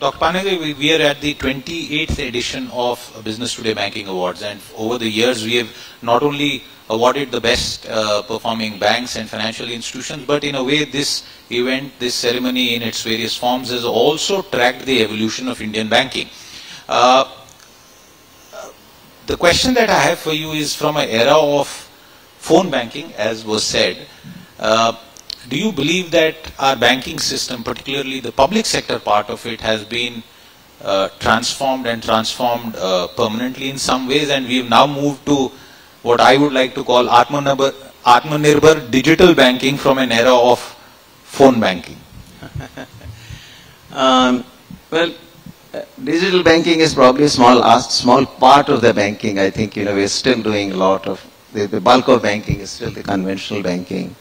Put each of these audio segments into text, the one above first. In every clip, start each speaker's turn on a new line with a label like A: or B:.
A: Dr. Panagariya, we are at the 28th edition of Business Today Banking Awards, and over the years we have not only awarded the best performing banks and financial institutions, but in a way this event, this ceremony in its various forms has also tracked the evolution of Indian banking. The question that I have for you is from an era of phone banking, as was said. Do you believe that our banking system, particularly the public sector part of it, has been transformed permanently in some ways, and we have now moved to what I would like to call Atmanirbhar digital banking from an era of phone banking?
B: Well, digital banking is probably a small part of the banking. I think, we're still doing a lot of, the bulk of banking is still the conventional banking.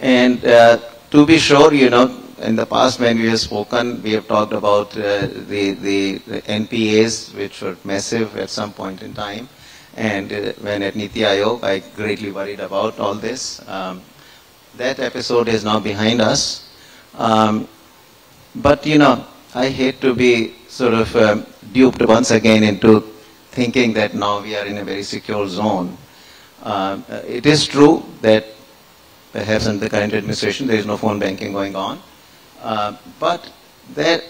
B: And to be sure, in the past when we have spoken, we have talked about the NPAs, which were massive at some point in time. And when at Niti Aayog, I greatly worried about all this. That episode is now behind us. But, I hate to be sort of duped once again into thinking that now we are in a very secure zone. It is true that perhaps under the current administration there is no phone banking going on. But that,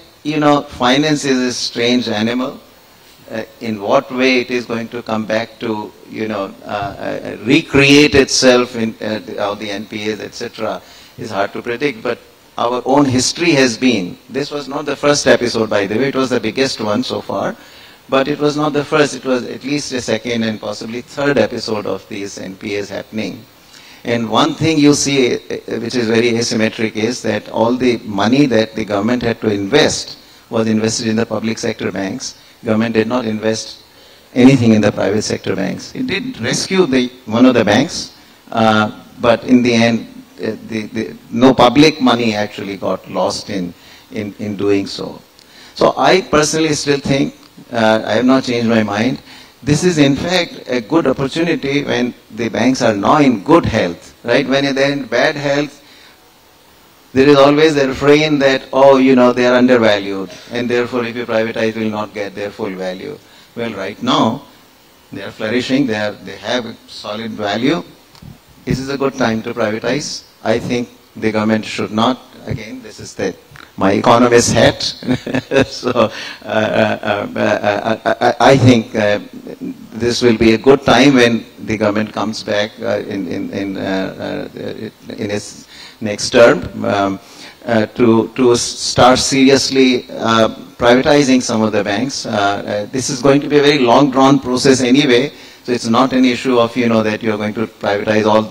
B: finance is a strange animal. In what way it is going to come back to, recreate itself in the NPAs, etc., is hard to predict. But our own history has been, this was not the first episode, by the way, it was the biggest one so far, but it was not the first, it was at least a second and possibly third episode of these NPAs happening. And one thing you see, which is very asymmetric, is that all the money that the government had to invest was invested in the public sector banks. Government did not invest anything in the private sector banks. It did rescue one of the banks, but in the end, no public money actually got lost in doing so. So I personally still think, I have not changed my mind, this is in fact a good opportunity when the banks are now in good health, right? When they're in bad health, there is always the refrain that, they are undervalued, and therefore if you privatize, will not get their full value. Well, right now, they are flourishing, they have solid value. This is a good time to privatize. I think the government should not, again, this is my economist hat. So I think this will be a good time when the government comes back in its next term to start seriously privatizing some of the banks. This is going to be a very long drawn process anyway. So it's not an issue of, that you're going to privatize all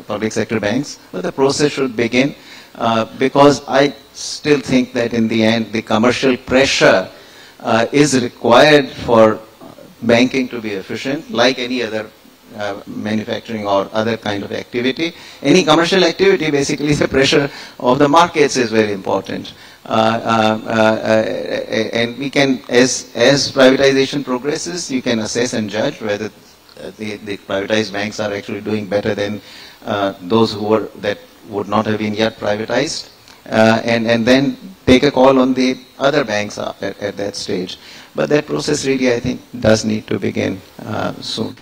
B: public sector banks, but the process should begin because I still think that in the end, the commercial pressure is required for banking to be efficient, like any other manufacturing or other kind of activity. Any commercial activity, basically the pressure of the markets is very important. And we can, as privatization progresses, you can assess and judge whether the privatized banks are actually doing better than those that would not have been yet privatized, and then take a call on the other banks at that stage. But that process really, I think, does need to begin soon.